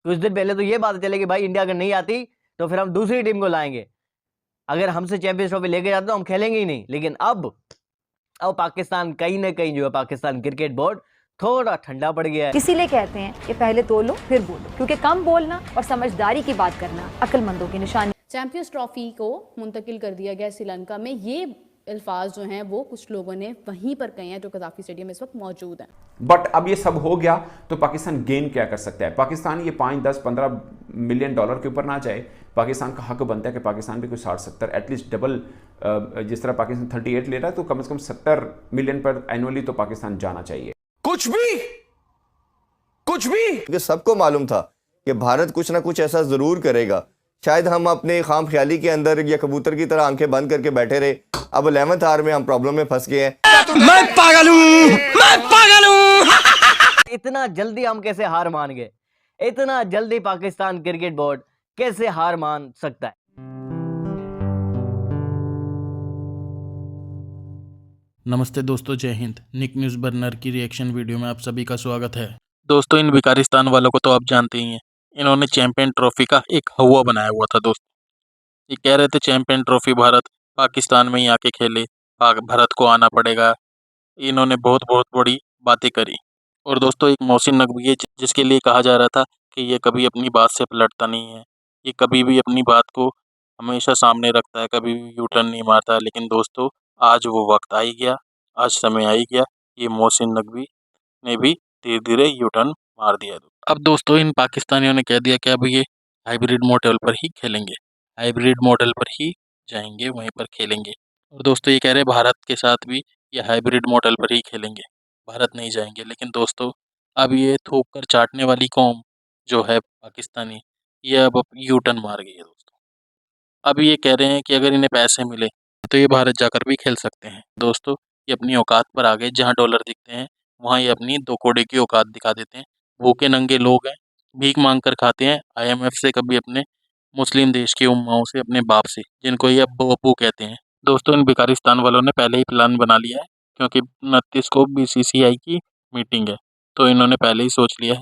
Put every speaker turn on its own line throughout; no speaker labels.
कुछ दिन पहले तो ये बात चले कि भाई इंडिया अगर नहीं आती तो फिर हम दूसरी टीम को लाएंगे, अगर हमसे चैंपियंस ट्रॉफी लेके जाते तो हम खेलेंगे ही नहीं। लेकिन अब पाकिस्तान कहीं ना कहीं जो है, पाकिस्तान क्रिकेट बोर्ड थोड़ा ठंडा पड़ गया है।
इसीलिए कहते हैं कि पहले तोलो फिर बोलो, क्योंकि कम बोलना और समझदारी की बात करना अक्लमंदों की निशानी।
चैंपियंस ट्रॉफी को मुंतकिल कर दिया गया श्रीलंका में, ये अल्फाज जो हैं वो कुछ लोगों ने वहीं पर कहे हैं जो कदाफी स्टेडियम में इस वक्त मौजूद हैं।
बट अब ये सब हो गया तो पाकिस्तान गेन क्या कर सकता है? पाकिस्तान ये 5, 10, 15 मिलियन डॉलर के ऊपर ना जाए। पाकिस्तान का हक बनता है कि पाकिस्तान भी कोई 60-70 एटलीस्ट डबल, जिस तरह पाकिस्तान 38 ले रहा है तो कम से कम 70 मिलियन पर एनुअली तो पाकिस्तान जाना चाहिए।
कुछ भी
क्योंकि सबको मालूम था कि भारत कुछ ना कुछ ऐसा जरूर करेगा। शायद हम अपने खाम ख्याली के अंदर या कबूतर की तरह आंखें बंद करके बैठे रहे। अब 11th आवर में हम प्रॉब्लम में फंस गए हैं।
मैं पागल हूं।
इतना जल्दी हम कैसे हार मान गए? इतना जल्दी पाकिस्तान क्रिकेट बोर्ड कैसे हार मान सकता है?
नमस्ते दोस्तों, जय हिंद। निक न्यूज़ बर्नर की रिएक्शन वीडियो में आप सभी का स्वागत है। दोस्तों, इन भिखारिस्तान वालों को तो आप जानते ही हैं। इन्होंने चैंपियन ट्रॉफी का एक हवा बनाया हुआ था दोस्तों। ये कह रहे थे चैंपियन ट्रॉफी भारत पाकिस्तान में ही आके खेले, भारत को आना पड़ेगा। इन्होंने बहुत बहुत बड़ी बातें करी। और दोस्तों, एक मोहसिन नकवी है जिसके लिए कहा जा रहा था कि ये कभी अपनी बात से पलटता नहीं है, ये कभी भी अपनी बात को हमेशा सामने रखता है, कभी भी यू टर्न नहीं मारता। लेकिन दोस्तों, आज वो वक्त आ ही गया, आज समय आ ही गया। ये मोहसिन नकवी ने भी धीरे धीरे यू टर्न मार दिया। अब दोस्तों, इन पाकिस्तानियों ने कह दिया कि अब ये हाइब्रिड मॉडल पर ही खेलेंगे, हाइब्रिड मॉडल पर ही जाएंगे, वहीं पर खेलेंगे। और दोस्तों, ये कह रहे भारत के साथ भी ये हाइब्रिड मॉडल पर ही खेलेंगे, भारत नहीं जाएंगे। लेकिन दोस्तों, अब ये थूक कर चाटने वाली कौम जो है पाकिस्तानी, ये अब यू टर्न मार गई है दोस्तों। अब ये कह रहे हैं कि अगर इन्हें पैसे मिले तो ये भारत जाकर भी खेल सकते हैं। दोस्तों, ये अपनी औकात पर आ गए। जहाँ डॉलर दिखते हैं वहाँ ये अपनी 2 कौड़े की औकात दिखा देते हैं। भूखे नंगे लोग हैं, भीख मांग कर खाते हैं। IMF से, कभी अपने मुस्लिम देश की उम्माओं से, अपने बाप से, जिनको ये अब्बू अब्बू कहते हैं। दोस्तों, इन भिखारिस्तान वालों ने पहले ही प्लान बना लिया है, क्योंकि 29 को BCCI की मीटिंग है, तो इन्होंने पहले ही सोच लिया है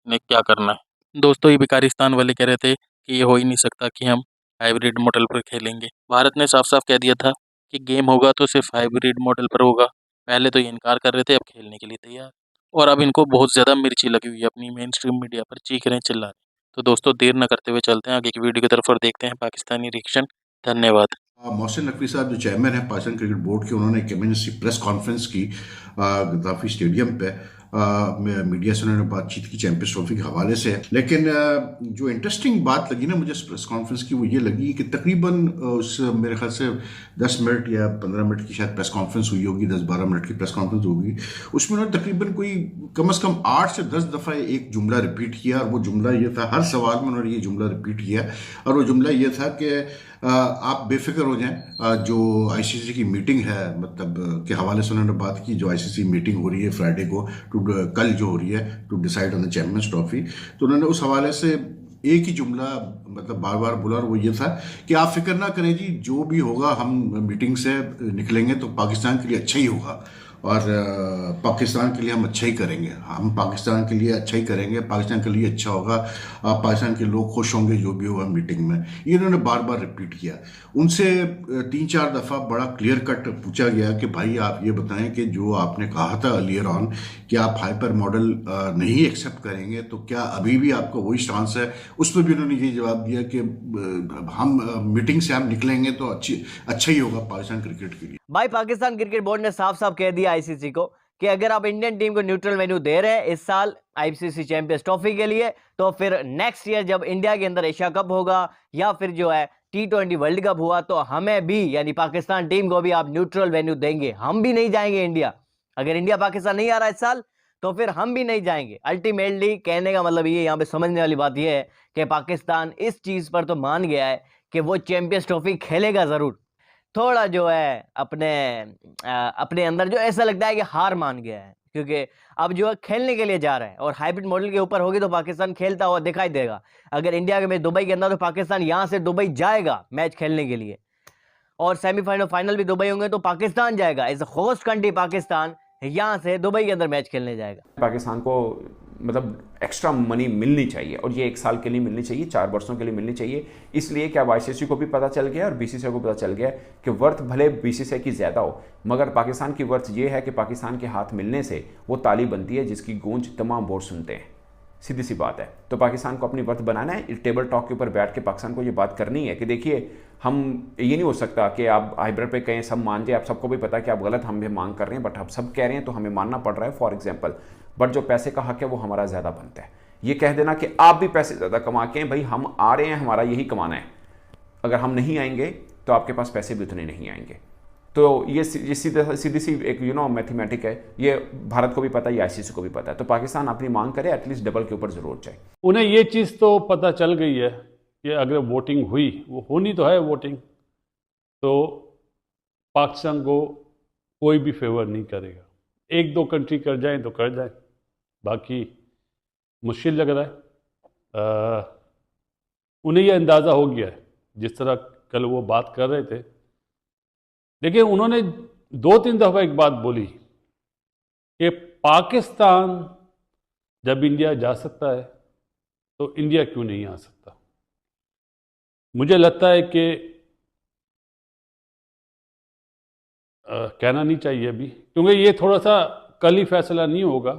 इन्हें क्या करना है। दोस्तों, ये भिखारिस्तान वाले कह रहे थे कि ये हो ही नहीं सकता कि हम हाइब्रिड मॉडल पर खेलेंगे। भारत ने साफ साफ कह दिया था कि गेम होगा तो सिर्फ हाइब्रिड मॉडल पर होगा। पहले तो ये इनकार कर रहे थे, अब खेलने के लिए तैयार। और अब इनको बहुत ज़्यादा मिर्ची लगी हुई है, अपनी मेन स्ट्रीम मीडिया पर चीख रहे हैं, चिल्ला रहे हैं। तो दोस्तों, देर न करते हुए चलते हैं आगे की वीडियो की तरफ और देखते हैं पाकिस्तानी रिएक्शन। धन्यवाद।
मोहसिन नकवी साहब जो चेयरमैन है पाकिस्तान क्रिकेट बोर्ड के, उन्होंने एक इमरजेंसी प्रेस कॉन्फ्रेंस की गद्दाफी स्टेडियम पे। मीडिया से उन्होंने बातचीत की चैंपियंस ट्रॉफी के हवाले से। लेकिन जो इंटरेस्टिंग बात लगी ना मुझे इस प्रेस कॉन्फ्रेंस की, वो ये लगी कि तकरीबन उस मेरे ख्याल से 10 मिनट या 15 मिनट की शायद प्रेस कॉन्फ्रेंस हुई होगी, 10-12 मिनट की प्रेस कॉन्फ्रेंस होगी। उसमें उन्होंने तकरीबन कोई कम से कम 8 से 10 दफ़ा एक जुमला रिपीट किया, और वो जुमला ये था, हर सवाल में उन्होंने ये जुमला रिपीट किया। और वो जुमला ये था कि आप बेफिक्र हो जाएं, जो ICC की मीटिंग है मतलब के हवाले से उन्होंने बात की। जो ICC मीटिंग हो रही है फ्राइडे को, कल जो हो रही है, to decide on the Champions Trophy, तो उन्होंने उस हवाले से एक ही जुमला मतलब बार बार बोला, और वो ये था कि आप फिक्र ना करें जी, जो भी होगा हम मीटिंग से निकलेंगे तो पाकिस्तान के लिए अच्छा ही होगा, और पाकिस्तान के लिए हम अच्छा ही करेंगे, हम पाकिस्तान के लिए अच्छा ही करेंगे, पाकिस्तान के लिए अच्छा होगा, पाकिस्तान के लोग खुश होंगे जो भी होगा मीटिंग में। ये इन्होंने बार बार रिपीट किया। उनसे 3-4 दफ़ा बड़ा क्लियर कट पूछा गया कि भाई आप ये बताएं कि जो आपने कहा था अर्लियर ऑन कि आप हाइपर मॉडल नहीं एक्सेप्ट करेंगे, तो क्या अभी भी आपका वही स्टांस है? उस पर भी उन्होंने ये जवाब दिया कि हम मीटिंग से हम निकलेंगे तो अच्छा ही होगा पाकिस्तान क्रिकेट के लिए।
भाई, पाकिस्तान क्रिकेट बोर्ड ने साफ साफ कह दिया ICC को कि अगर आप इंडियन टीम को न्यूट्रल वेन्यू दे रहे हैं इस साल ICC चैंपियंस ट्रॉफी के लिए, तो फिर नेक्स्ट ईयर जब इंडिया के अंदर एशिया कप होगा या फिर जो है T20 वर्ल्ड कप हुआ, तो हमें भी यानी पाकिस्तान टीम को भी आप न्यूट्रल वेन्यू देंगे। हम भी नहीं जाएंगे इंडिया। अगर इंडिया पाकिस्तान नहीं आ रहा इस साल तो फिर हम भी नहीं जाएंगे। अल्टीमेटली कहने का मतलब ये, यहाँ पे समझने वाली बात ये है कि पाकिस्तान इस चीज पर तो मान गया है कि वो चैंपियंस ट्रॉफी खेलेगा जरूर। थोड़ा जो है अपने अंदर जो ऐसा लगता है कि हार मान गया है, क्योंकि अब जो है खेलने के लिए जा रहा है, और हाइब्रिड मॉडल के ऊपर होगी तो पाकिस्तान खेलता हुआ दिखाई देगा। अगर इंडिया के मैच दुबई के अंदर, तो पाकिस्तान यहाँ से दुबई जाएगा मैच खेलने के लिए, और सेमीफाइनल फाइनल भी दुबई होंगे तो पाकिस्तान जाएगा। एज होस्ट कंट्री पाकिस्तान यहाँ से दुबई के अंदर मैच खेलने जाएगा।
पाकिस्तान को मतलब एक्स्ट्रा मनी मिलनी चाहिए, और ये 1 साल के लिए मिलनी चाहिए, 4 वर्षों के लिए मिलनी चाहिए। इसलिए क्या आईसीसी को भी पता चल गया और बीसीसीआई को पता चल गया कि वर्थ भले बीसीसीआई की ज़्यादा हो, मगर पाकिस्तान की वर्थ ये है कि पाकिस्तान के हाथ मिलने से वो ताली बनती है जिसकी गूंज तमाम बोर्ड सुनते हैं। सीधी सी बात है। तो पाकिस्तान को अपनी वर्थ बनाना है, टेबल टॉक के ऊपर बैठ के पाकिस्तान को ये बात करनी है कि देखिए हम, ये नहीं हो सकता कि आप हाइब्रिड पे कहें सब मान जाए, आप सबको भी पता है कि आप गलत हम भी मांग कर रहे हैं, बट आप सब कह रहे हैं तो हमें मानना पड़ रहा है फॉर एग्जाम्पल। बट जो पैसे का हक है वो हमारा ज़्यादा बनता है। ये कह देना कि आप भी पैसे ज़्यादा कमा के भाई हम आ रहे हैं, हमारा यही कमाना है, अगर हम नहीं आएंगे तो आपके पास पैसे भी उतने नहीं आएंगे। तो ये सीधी सी एक मैथमेटिक है, ये भारत को भी पता है, ये आईसीसी को भी पता है। तो पाकिस्तान अपनी मांग करे, एटलीस्ट डबल के ऊपर जरूर जाए।
उन्हें ये चीज़ तो पता चल गई है कि अगर वोटिंग हुई, वो होनी तो है वोटिंग, तो पाकिस्तान को कोई भी फेवर नहीं करेगा। 1-2 कंट्री कर जाएं तो कर जाएं, बाकी मुश्किल लग रहा है। उन्हें यह अंदाज़ा हो गया है, जिस तरह कल वो बात कर रहे थे। लेकिन उन्होंने 2-3 दफ़ा एक बात बोली कि पाकिस्तान जब इंडिया जा सकता है तो इंडिया क्यों नहीं आ सकता। मुझे लगता है कि कहना नहीं चाहिए अभी, क्योंकि ये थोड़ा सा कल ही फैसला नहीं होगा।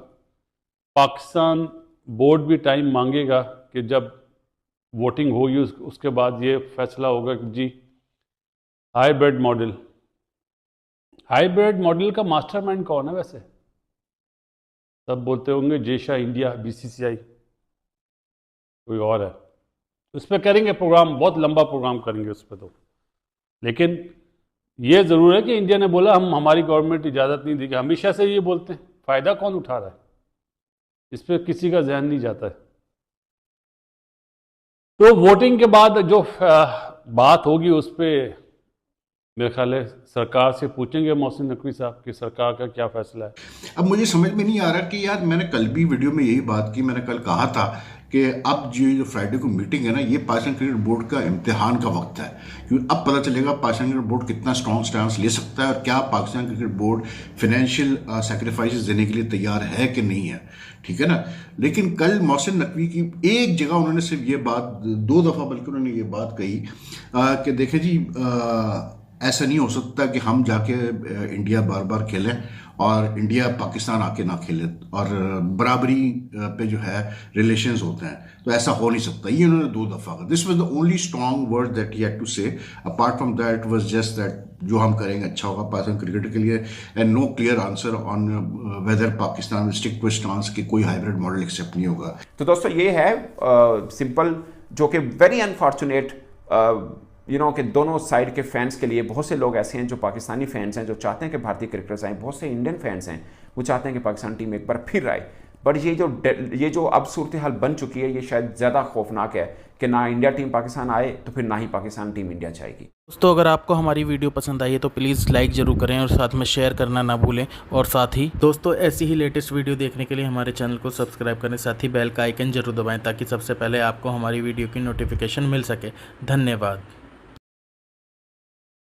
पाकिस्तान बोर्ड भी टाइम मांगेगा कि जब वोटिंग होगी उसके बाद ये फैसला होगा कि जी हाइब्रिड मॉडल का मास्टरमाइंड कौन है वैसे? सब बोलते होंगे जेशा इंडिया, बीसीसीआई, कोई और है। उस पर करेंगे प्रोग्राम, बहुत लंबा प्रोग्राम करेंगे उस पर तो। लेकिन ये ज़रूर है कि इंडिया ने बोला हम, हमारी गवर्नमेंट इजाज़त नहीं देगी। हमेशा से ये बोलते हैं, फ़ायदा कौन उठा रहा है इस पर किसी का ध्यान नहीं जाता है। तो वोटिंग के बाद जो बात होगी उस पर मेरे ख्याल है सरकार से पूछेंगे मोहसिन नकवी साहब कि सरकार का क्या फैसला है।
अब मुझे समझ में नहीं आ रहा कि यार, मैंने कल भी वीडियो में यही बात की, मैंने कल कहा था कि अब जो फ्राइडे को मीटिंग है ना, ये पाकिस्तान क्रिकेट बोर्ड का इम्तिहान का वक्त है, क्योंकि अब पता चलेगा पाकिस्तान क्रिकेट बोर्ड कितना स्ट्रॉन्ग स्टैंड ले सकता है और क्या Pakistan cricket board financial sacrifices देने के लिए तैयार है कि नहीं है, ठीक है ना। लेकिन कल मोहसिन नकवी की एक जगह उन्होंने सिर्फ ये बात, 2 दफ़ा बल्कि उन्होंने ये बात कही कि देखें जी, ऐसा नहीं हो सकता कि हम जाके इंडिया बार बार खेलें और इंडिया पाकिस्तान आके ना खेले, और बराबरी पे जो है रिलेशंस होते हैं, तो ऐसा हो नहीं सकता। ये उन्होंने 2 दफ़ा कहा। This was the only strong word that he had to say. Apart from that was just that जो हम करेंगे अच्छा होगा पाकिस्तान क्रिकेट के लिए, and no clear answer on whether Pakistan will stick to stance कि कोई हाइब्रिड मॉडल एक्सेप्ट नहीं होगा।
तो दोस्तों ये है सिंपल, जो कि वेरी अनफॉर्चुनेट कि दोनों साइड के फैंस के लिए। बहुत से लोग ऐसे हैं जो पाकिस्तानी फैंस हैं जो चाहते हैं कि भारतीय क्रिकेटर्स आए, बहुत से इंडियन फैंस हैं वो चाहते हैं कि पाकिस्तान टीम एक बार फिर आए। बट ये जो अब सूरत हाल बन चुकी है, ये शायद ज़्यादा खौफनाक है कि ना इंडिया टीम पाकिस्तान आए तो फिर ना ही पाकिस्तान टीम इंडिया जाएगी।
दोस्तों अगर आपको हमारी वीडियो पसंद आई है तो प्लीज़ लाइक ज़रूर करें और साथ में शेयर करना ना भूलें। और साथ ही दोस्तों ऐसी ही लेटेस्ट वीडियो देखने के लिए हमारे चैनल को सब्सक्राइब करें, साथ ही बेल का आइकन जरूर दबाएं ताकि सबसे पहले आपको हमारी वीडियो की नोटिफिकेशन मिल सके। धन्यवाद।